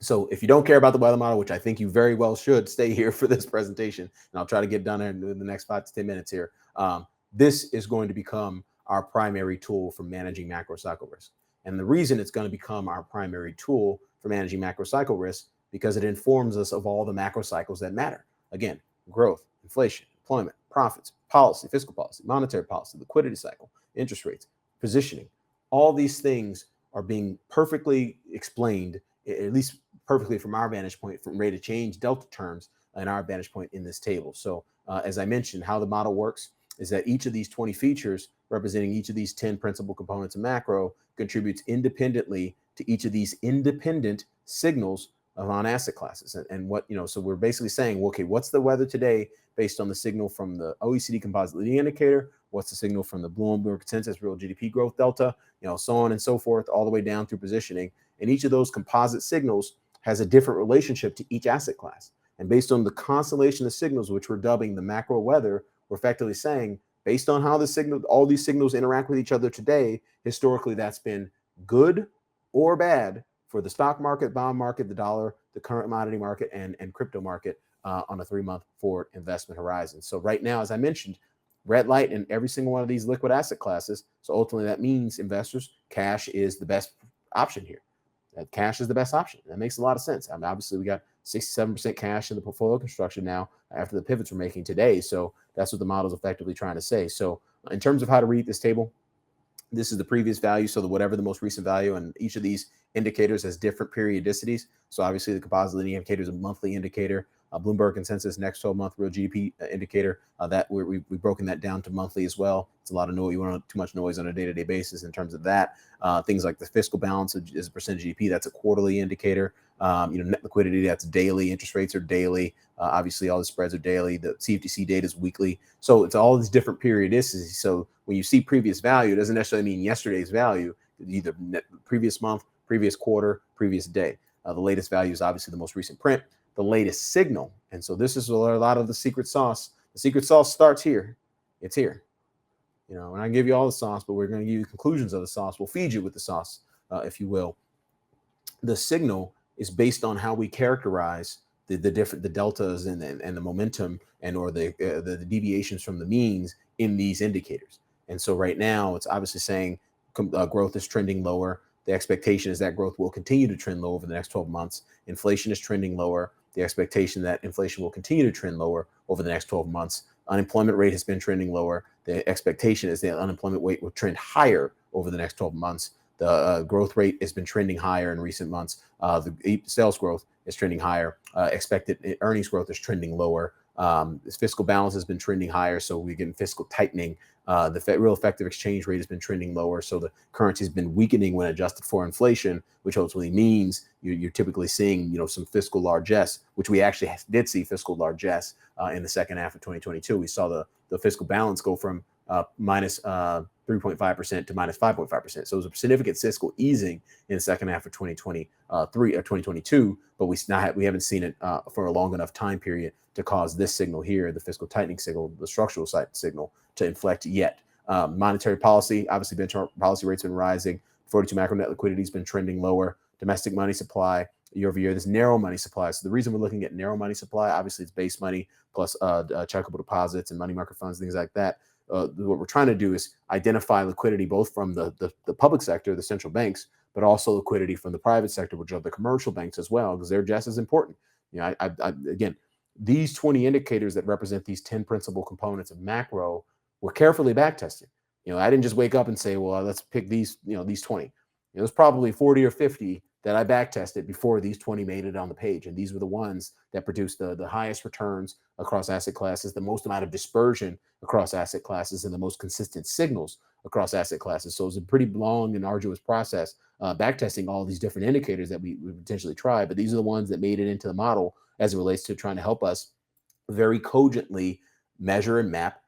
So if you don't care about the weather model, which I think you very well should, stay here for this presentation, and I'll try to get done in the next 5 to 10 minutes here. This is going to become our primary tool for managing macro cycle risk. And the reason it's going to become our primary tool for managing macro cycle risk, because it informs us of all the macro cycles that matter. Again, growth, inflation, employment, profits, policy, fiscal policy, monetary policy, liquidity cycle, interest rates, positioning. All these things are being perfectly explained, at least perfectly from our vantage point, from rate of change delta terms and our vantage point in this table. So as I mentioned, how the model works is that each of these 20 features representing each of these 10 principal components of macro contributes independently to each of these independent signals on asset classes. And what, so we're basically saying, well, okay, what's the weather today based on the signal from the OECD composite leading indicator? What's the signal from the Bloomberg consensus real GDP growth delta, so on and so forth, all the way down through positioning. And each of those composite signals has a different relationship to each asset class. And based on the constellation of signals, which we're dubbing the macro weather, we're effectively saying, based on how all these signals interact with each other today, historically, that's been good or bad for the stock market, bond market, the dollar, the current commodity market, and crypto market on a 3-month forward investment horizon. So right now, as I mentioned, red light in every single one of these liquid asset classes. So ultimately, that means investors, cash is the best option here. Cash is the best option. That makes a lot of sense. I mean, obviously, we got 67% cash in the portfolio construction now after the pivots we're making today. So that's what the model is effectively trying to say. So in terms of how to read this table, this is the previous value. So whatever the most recent value, and each of these indicators has different periodicities. So obviously the composite leading indicator is a monthly indicator. Bloomberg consensus next 12-month real GDP indicator, that we've broken that down to monthly as well. It's a lot of noise. You want too much noise on a day-to-day basis in terms of that. Things like the fiscal balance is a percent of GDP. That's a quarterly indicator. Net liquidity, that's daily. Interest rates are daily. Obviously, all the spreads are daily. The CFTC data is weekly. So it's all these different periodicities. So when you see previous value, it doesn't necessarily mean yesterday's value. It's either previous month, previous quarter, previous day. The latest value is obviously the most recent print, the latest signal. And so this is a lot of the secret sauce. The secret sauce starts here. It's here. We're not going to give you all the sauce, but we're going to give you conclusions of the sauce. We'll feed you with the sauce, if you will. The signal is based on how we characterize the deltas and the momentum or the deviations from the means in these indicators. And so right now, it's obviously saying growth is trending lower. The expectation is that growth will continue to trend low over the next 12 months. Inflation is trending lower. The expectation that inflation will continue to trend lower over the next 12 months. Unemployment rate has been trending lower. The expectation is that unemployment rate will trend higher over the next 12 months. The growth rate has been trending higher in recent months. The sales growth is trending higher. Expected earnings growth is trending lower. Fiscal balance has been trending higher, so we're getting fiscal tightening. The real effective exchange rate has been trending lower, so the currency has been weakening when adjusted for inflation, which ultimately means you're typically seeing some fiscal largesse, which we actually did see fiscal largesse in the second half of 2022. We saw the fiscal balance go from minus 3.5% to minus 5.5%. So it was a significant fiscal easing in the second half of 2023 or 2022, but we haven't seen it for a long enough time period to cause this signal here, the fiscal tightening signal, the structural signal, to inflect yet. Monetary policy, obviously benchmark policy rates have been rising. 42 macro net liquidity has been trending lower. Domestic money supply year over year, this narrow money supply. So the reason we're looking at narrow money supply, obviously it's base money plus checkable deposits and money market funds, things like that. What we're trying to do is identify liquidity both from the public sector, the central banks, but also liquidity from the private sector, which are the commercial banks as well, because they're just as important. Again, these 20 indicators that represent these 10 principal components of macro were carefully backtested. I didn't just wake up and say, well, let's pick these 20. There's probably 40 or 50 that I backtested before these 20 made it on the page. And these were the ones that produced the highest returns across asset classes, the most amount of dispersion across asset classes, and the most consistent signals across asset classes. So it was a pretty long and arduous process backtesting all these different indicators that we potentially try. But these are the ones that made it into the model as it relates to trying to help us very cogently measure and map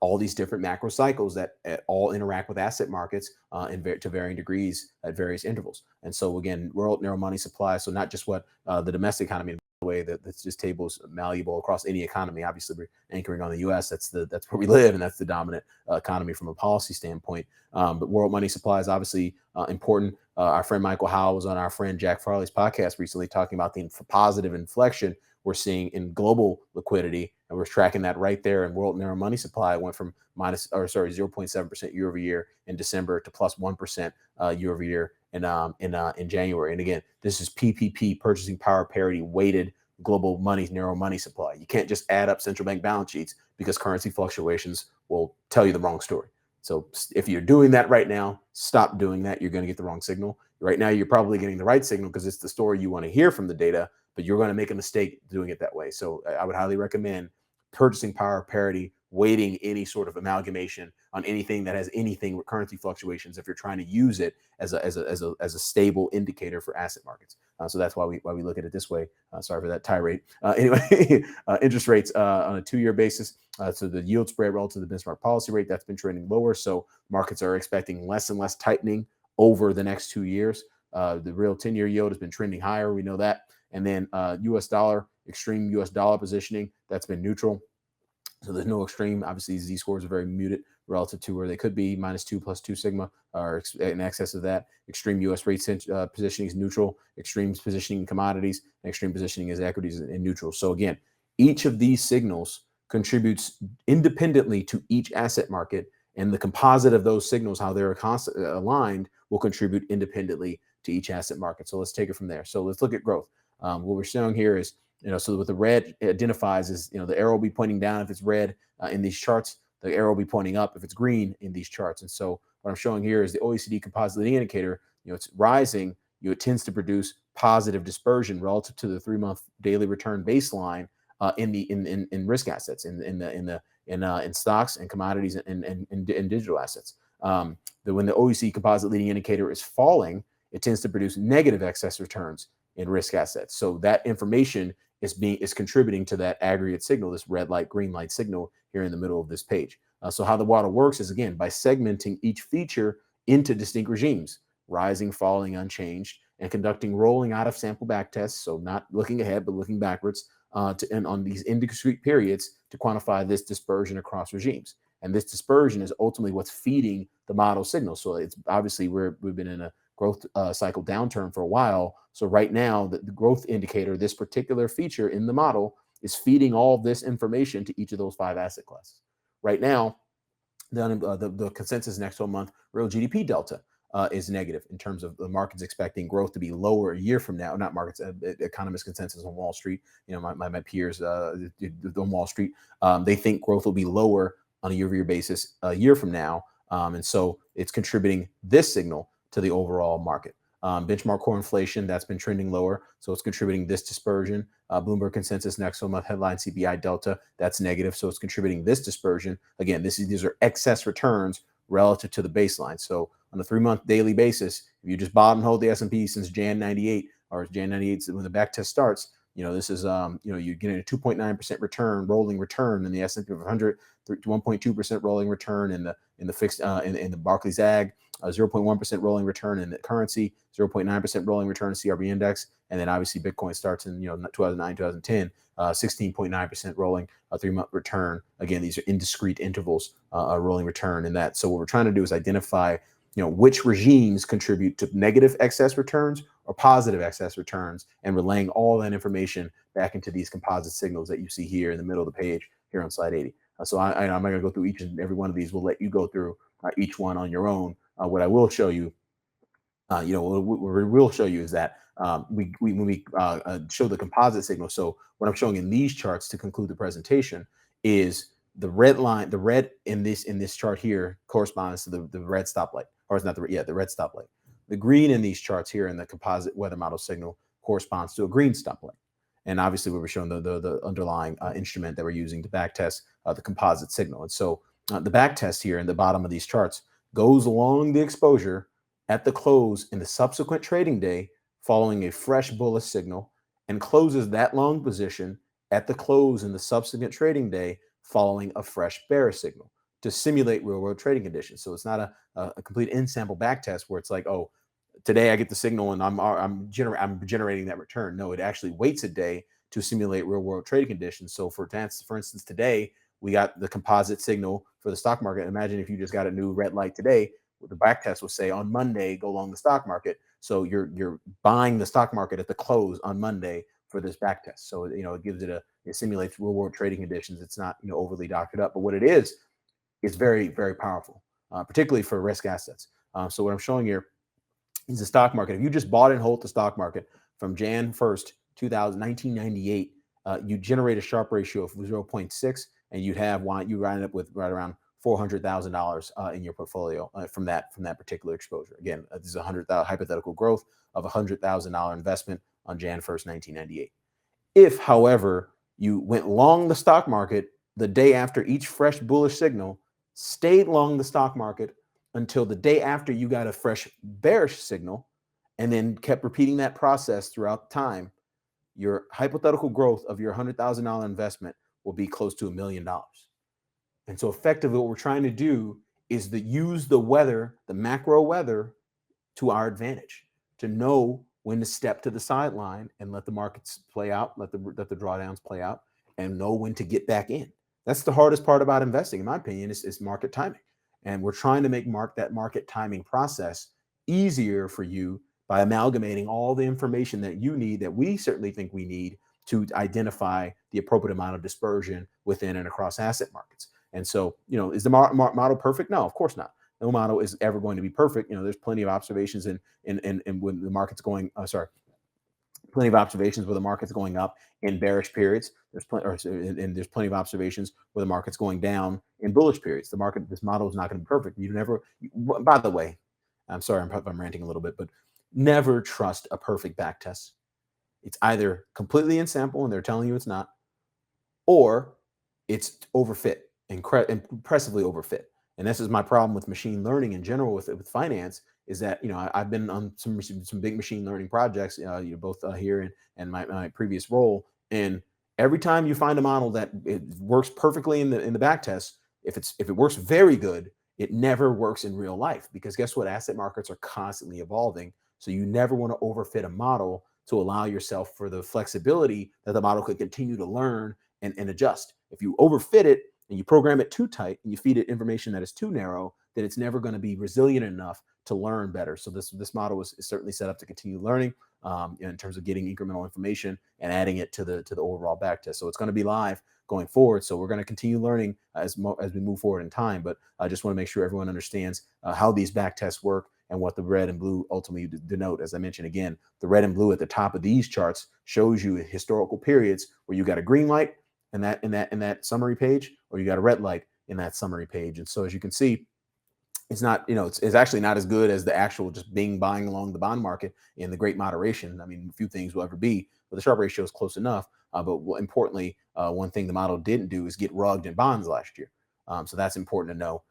all these different macro cycles that all interact with asset markets to varying degrees at various intervals. And so again, world narrow money supply. So not just what the domestic economy way that this table is malleable across any economy. Obviously, we're anchoring on the U.S. That's where we live, and that's the dominant economy from a policy standpoint. But world money supply is obviously important. Our friend Michael Howell was on our friend Jack Farley's podcast recently talking about the positive inflection we're seeing in global liquidity, and we're tracking that right there. And world narrow money supply went from 0.7% year over year in December to plus 1% year over year in January. And again, this is PPP, purchasing power parity weighted global narrow money supply. You can't just add up central bank balance sheets because currency fluctuations will tell you the wrong story. So if you're doing that right now, stop doing that. You're going to get the wrong signal. Right now, you're probably getting the right signal because it's the story you want to hear from the data, but you're going to make a mistake doing it that way. So I would highly recommend purchasing power parity, weighting any sort of amalgamation on anything that has anything with currency fluctuations if you're trying to use it as a stable indicator for asset markets. So that's why we look at it this way. Sorry for that tirade. Anyway, interest rates on a 2-year basis. So the yield spread relative to the benchmark policy rate, that's been trending lower. So markets are expecting less and less tightening over the next 2 years. The real 10-year yield has been trending higher. We know that. And then U.S. dollar, extreme U.S. dollar positioning, that's been neutral. So there's no extreme. Obviously, Z scores are very muted relative to where they could be. -2 plus 2 sigma or in excess of that. Extreme U.S. rate positioning is neutral. Extreme positioning in commodities and extreme positioning as equities in neutral. So again, each of these signals contributes independently to each asset market, and the composite of those signals, how they're aligned, will contribute independently to each asset market. So let's take it from there. So let's look at growth. What we're showing here is, so what the red identifies is, the arrow will be pointing down if it's red in these charts. The arrow will be pointing up if it's green in these charts. And so what I'm showing here is the OECD composite leading indicator. It's rising. It tends to produce positive dispersion relative to the 3-month daily return baseline in risk assets, in stocks and commodities and digital assets. When the OECD composite leading indicator is falling, it tends to produce negative excess returns in risk assets. So that information is contributing to that aggregate signal, this red light, green light signal here in the middle of this page. So how the model works is, again, by segmenting each feature into distinct regimes, rising, falling, unchanged, and conducting rolling out of sample back tests. So not looking ahead, but looking backwards and on these indiscrete periods to quantify this dispersion across regimes. And this dispersion is ultimately what's feeding the model signal. So it's obviously we've been in a growth cycle downturn for a while. So right now, the growth indicator, this particular feature in the model, is feeding all of this information to each of those 5 asset classes. Right now, the consensus next 12 month real GDP delta is negative in terms of the markets expecting growth to be lower a year from now. Not markets, economist consensus on Wall Street. My peers on Wall Street, they think growth will be lower on a year-over-year basis a year from now. And so it's contributing this signal to the overall market. Benchmark core inflation, that's been trending lower. So it's contributing this dispersion. Bloomberg consensus next 12 month headline CPI delta, that's negative. So it's contributing this dispersion. Again, these are excess returns relative to the baseline. So on a 3-month daily basis, if you just bottom hold the S&P since Jan 98 or Jan 98 when the back test starts, this is, you're getting a 2.9% return, rolling return in the S&P 500, 1.2% rolling return in the fixed, in the Barclays Ag, 0.1% rolling return in the currency, 0.9% rolling return in CRB index. And then obviously Bitcoin starts in, 2009, 2010, 16.9% rolling 3-month return. Again, these are indiscrete intervals, rolling return in that. So what we're trying to do is identify, which regimes contribute to negative excess returns or positive excess returns, and relaying all that information back into these composite signals that you see here in the middle of the page here on slide 80. So I'm not going to go through each and every one of these. We'll let you go through each one on your own. What I will show you, what we will show you is that when we show the composite signal. So what I'm showing in these charts to conclude the presentation is the red line. The red in this chart here corresponds to the red stoplight, or it's not the red stoplight. The green in these charts here in the composite weather model signal corresponds to a green stoplight. And obviously we were showing the underlying instrument that we're using to back test the composite signal. And so the back test here in the bottom of these charts goes along the exposure at the close in the subsequent trading day following a fresh bullish signal, and closes that long position at the close in the subsequent trading day following a fresh bearish signal to simulate real world trading conditions. So it's not a complete in-sample back test where it's like, oh, today I get the signal and I'm generating that return. No, it actually waits a day to simulate real world trading conditions. So for instance, today we got the composite signal for the stock market. Imagine if you just got a new red light today, the back test will say on Monday, go long the stock market. So you're buying the stock market at the close on Monday for this back test. So, it gives it simulates real world trading conditions. It's not, overly doctored up, but what it is very, very powerful, particularly for risk assets. So what I'm showing here is the stock market. If you just bought and hold the stock market from Jan 1st, 1998, you generate a Sharpe ratio of 0.6, and you wind up with right around $400,000 in your portfolio from that particular exposure. Again, this is hypothetical growth of $100,000 investment on Jan 1st, 1998. If, however, you went long the stock market the day after each fresh bullish signal, stayed long the stock market until the day after you got a fresh bearish signal, and then kept repeating that process throughout time, your hypothetical growth of your $100,000 investment will be close to $1 million. And so effectively what we're trying to do is use the weather, the macro weather, to our advantage, to know when to step to the sideline and let the markets play out, let the drawdowns play out, and know when to get back in. That's the hardest part about investing, in my opinion, is market timing. And we're trying to make that market timing process easier for you by amalgamating all the information that you need, that we certainly think we need, to identify the appropriate amount of dispersion within and across asset markets. And so, is the model perfect? No, of course not. No model is ever going to be perfect. There's plenty of observations in when the market's going, plenty of observations where the market's going up in bearish periods. There's plenty of observations where the market's going down in bullish periods. This model is not going to be perfect. By the way, I'm sorry if I'm ranting a little bit, but never trust a perfect back test. It's either completely in sample and they're telling you it's not, or it's overfit, impressively overfit. And this is my problem with machine learning in general with finance, is that, I've been on some big machine learning projects, both here and my previous role. And every time you find a model that it works perfectly in the back test, if it works very good, it never works in real life, because guess what? Asset markets are constantly evolving. So you never want to overfit a model to allow yourself for the flexibility that the model could continue to learn and adjust. If you overfit it and you program it too tight and you feed it information that is too narrow, then it's never going to be resilient enough to learn better. So this model is certainly set up to continue learning in terms of getting incremental information and adding it to the overall backtest. So it's going to be live going forward. So we're going to continue learning as we move forward in time. But I just want to make sure everyone understands how these backtests work and what the red and blue ultimately denote. As I mentioned again, the red and blue at the top of these charts shows you historical periods where you got a green light in that summary page, or you got a red light in that summary page. And so as you can see, it's not, it's actually not as good as the actual just buying along the bond market in the great moderation. I mean, few things will ever be, but the Sharpe ratio is close enough. But importantly, one thing the model didn't do is get rugged in bonds last year. So that's important to know.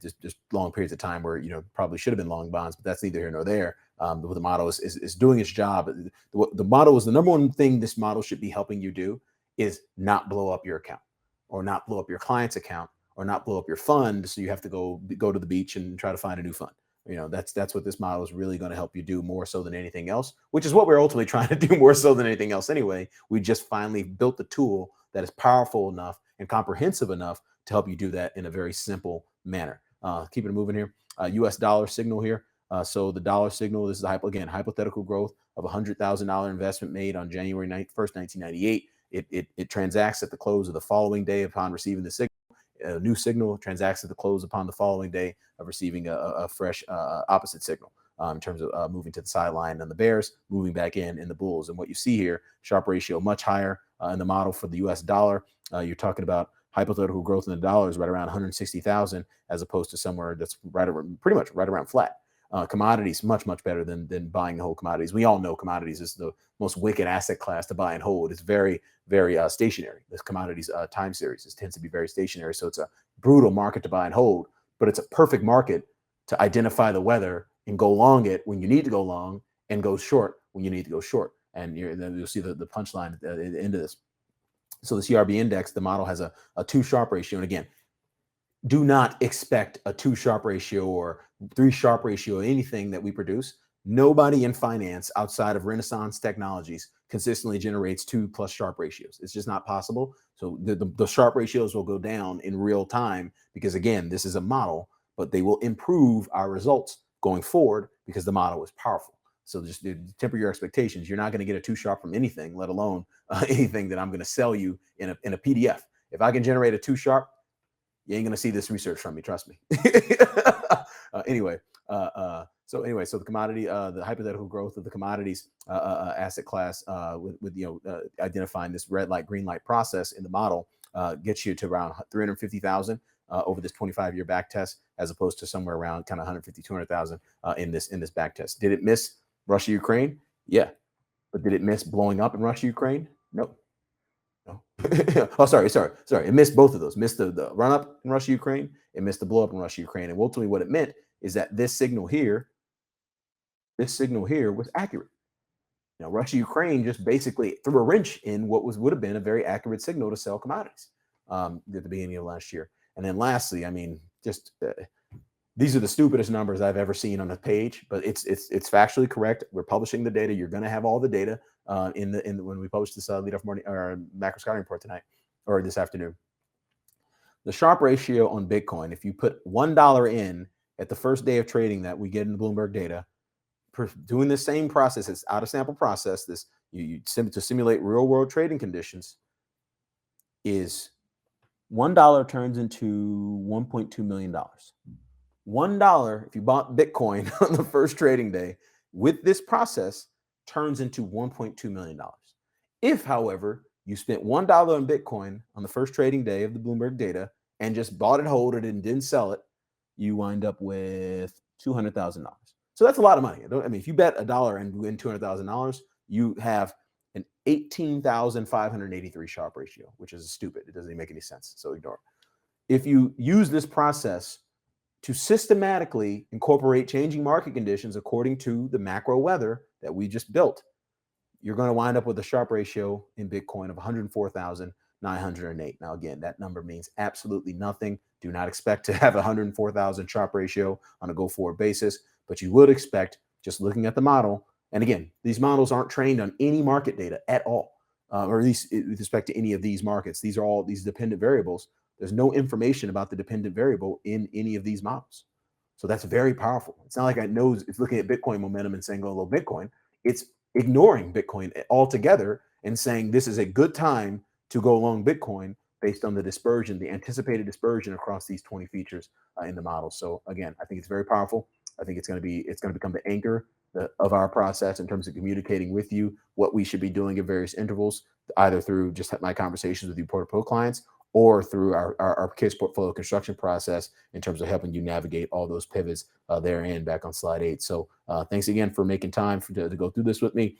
Just long periods of time where, probably should have been long bonds, but that's neither here nor there. The model is doing its job. The model is the number one thing this model should be helping you do, is not blow up your account, or not blow up your client's account, or not blow up your fund, so you have to go to the beach and try to find a new fund. That's what this model is really going to help you do, more so than anything else, which is what we're ultimately trying to do more so than anything else anyway. We just finally built the tool that is powerful enough and comprehensive enough to help you do that in a very simple manner. Keeping it moving here. US dollar signal here. So the dollar signal, this is hypothetical growth of $100,000 investment made on January 1st, 1998. It transacts at the close of the following day upon receiving the signal. A new signal transacts at the close upon the following day of receiving a fresh opposite signal, in terms of moving to the sideline on the bears, moving back in the bulls. And what you see here, Sharpe ratio much higher in the model for the US dollar. You're talking about hypothetical growth in the dollar is right around 160,000, as opposed to somewhere that's pretty much right around flat. Commodities much better than buying the whole commodities. We all know commodities is the most wicked asset class to buy and hold. It's very stationary. This commodities time series tends to be very stationary, so it's a brutal market to buy and hold, but it's a perfect market to identify the weather and go long it when you need to go long, and go short when you need to go short. And then you'll see the punchline at the end of this. So the CRB index, the model has a 2 Sharpe ratio, and again, do not expect a 2 Sharpe ratio or 3 Sharpe ratio, anything that we produce. Nobody in finance outside of Renaissance Technologies consistently generates 2+ sharp ratios. It's just not possible. So the sharp ratios will go down in real time because, again, this is a model, but they will improve our results going forward because the model is powerful. So just temper your expectations. You're not going to get a 2 sharp from anything, let alone anything that I'm going to sell you in a PDF. If I can generate a 2 sharp, you ain't going to see this research from me. Trust me. So the commodity, the hypothetical growth of the commodities asset class with identifying this red light, green light process in the model gets you to around 350,000 over this 25-year back test, as opposed to somewhere around kind of 150, 200,000 in this back test. Did it miss Russia, Ukraine? Yeah. But did it miss blowing up in Russia, Ukraine? Nope. No. Oh, sorry. It missed both of those. Missed the run up in Russia, Ukraine. It missed the blow up in Russia, Ukraine. And ultimately, what it meant is that this signal here was accurate. Now, Russia, Ukraine just basically threw a wrench in what would have been a very accurate signal to sell commodities at the beginning of last year. And then lastly, I mean, just these are the stupidest numbers I've ever seen on a page, but it's factually correct. We're publishing the data. You're going to have all the data when we post this lead off morning or macro scouting report tonight or this afternoon. The Sharpe ratio on Bitcoin, if you put $1 in at the first day of trading that we get in the Bloomberg data, doing the same process, it's out of sample process, this to simulate real world trading conditions, is $1 turns into $1.2 million. $1, if you bought Bitcoin on the first trading day with this process, turns into $1.2 million. If, however, you spent $1 on Bitcoin on the first trading day of the Bloomberg data and just bought it, hold it, and didn't sell it, you wind up with $200,000. So that's a lot of money. I mean, if you bet $1 and win $200,000, you have an 18,583 Sharpe ratio, which is stupid. It doesn't even make any sense. So ignore it. If you use this process to systematically incorporate changing market conditions according to the macro weather that we just built, you're going to wind up with a Sharpe ratio in Bitcoin of 104,908. Now, again, that number means absolutely nothing. Do not expect to have 104,000 Sharpe ratio on a go-forward basis, but you would expect, just looking at the model, and again, these models aren't trained on any market data at all, or at least with respect to any of these markets. These are all these dependent variables. There's no information about the dependent variable in any of these models. So that's very powerful. It's not like it knows, it's looking at Bitcoin momentum and saying, oh, low Bitcoin. It's ignoring Bitcoin altogether and saying this is a good time to go long Bitcoin based on the dispersion, the anticipated dispersion across these 20 features in the model. So again, I think it's very powerful. I think it's going to become the anchor of our process in terms of communicating with you what we should be doing at various intervals, either through just my conversations with you portfolio clients or through our case portfolio construction process in terms of helping you navigate all those pivots therein back on slide 8. So thanks again for making time to go through this with me.